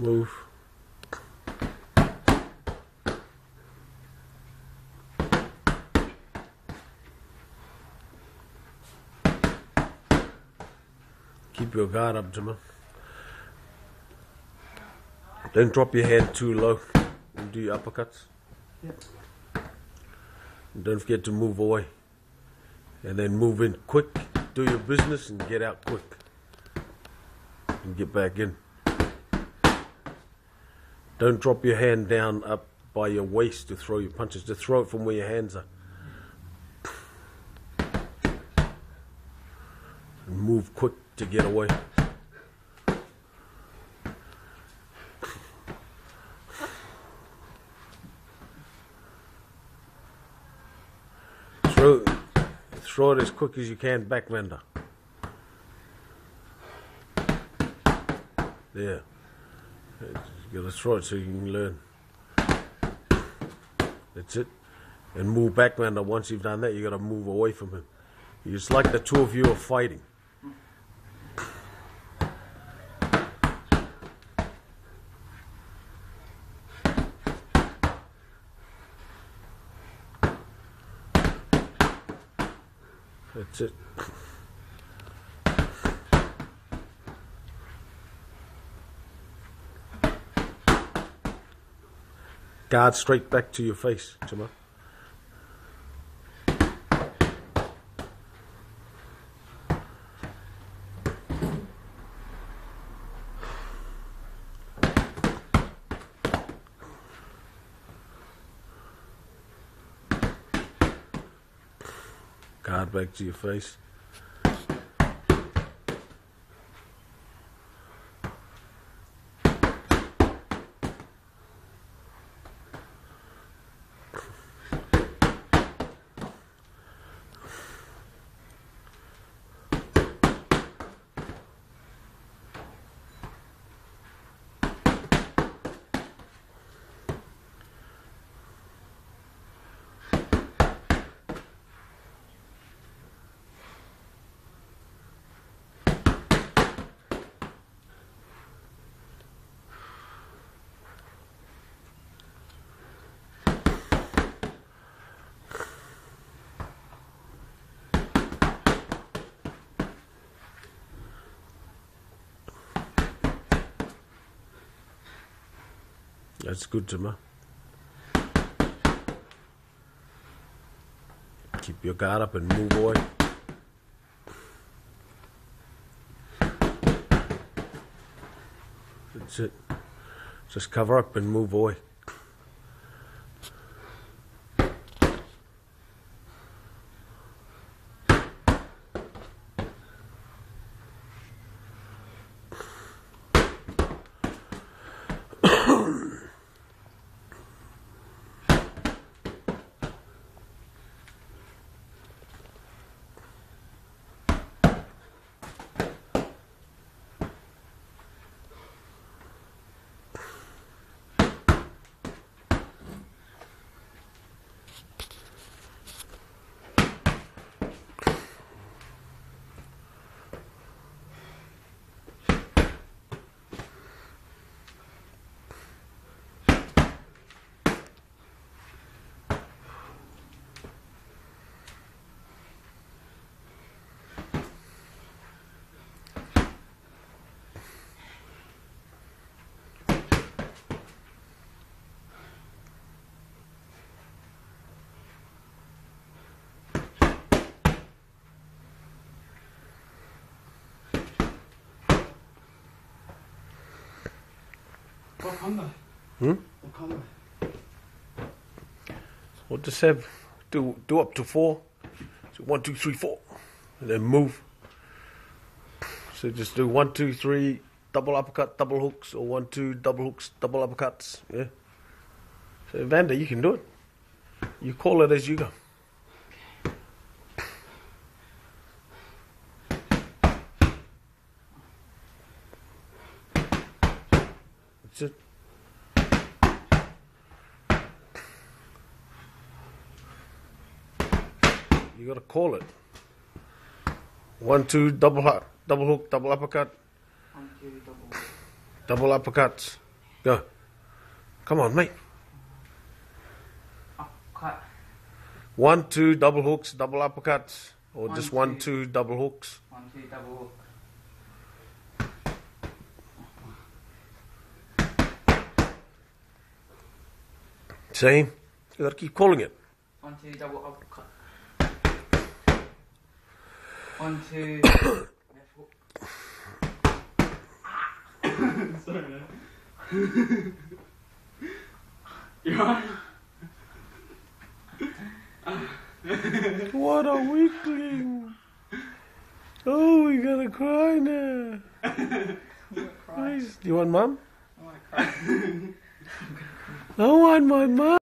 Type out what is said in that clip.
Move. Keep your guard up, Jimmy. Don't drop your head too low and do your uppercuts. Yep. Don't forget to move away. And then move in quick, do your business and get out quick. And get back in. Don't drop your hand down up by your waist to throw your punches. Just throw it from where your hands are. And move quick to get away. Throw it as quick as you can, backbender. There. You gotta throw it so you can learn. That's it. And move backbender. Once you've done that, you gotta move away from him. It's like the two of you are fighting. That's it. Guard straight back to your face, Chima. Guard back to your face. That's good, Jimma. Keep your guard up and move away. That's it. Just cover up and move away. What come What come Well, just have do up to 4. So 1, 2, 3, 4, and then move. So just do 1, 2, 3, double uppercut, double hooks, or 1, 2, double hooks, double uppercuts. Yeah. So Vanda, you can do it. You call it as you go. That's it. You gotta call it. 1, 2, double hook, double uppercut. 1, 2, double. Double uppercuts. Go. Come on, mate. Uppercut. 1, 2 double hooks, double uppercuts, or One, just 1, two. 2 double hooks. 1, 2, double hook. Same. You gotta keep calling it. 1, 2, double uppercut. 1, 2, left hook. Sorry, man. You alright? What a weakling! Oh, we gotta cry now. I'm Please, do you want mum? gonna cry. I want my mum.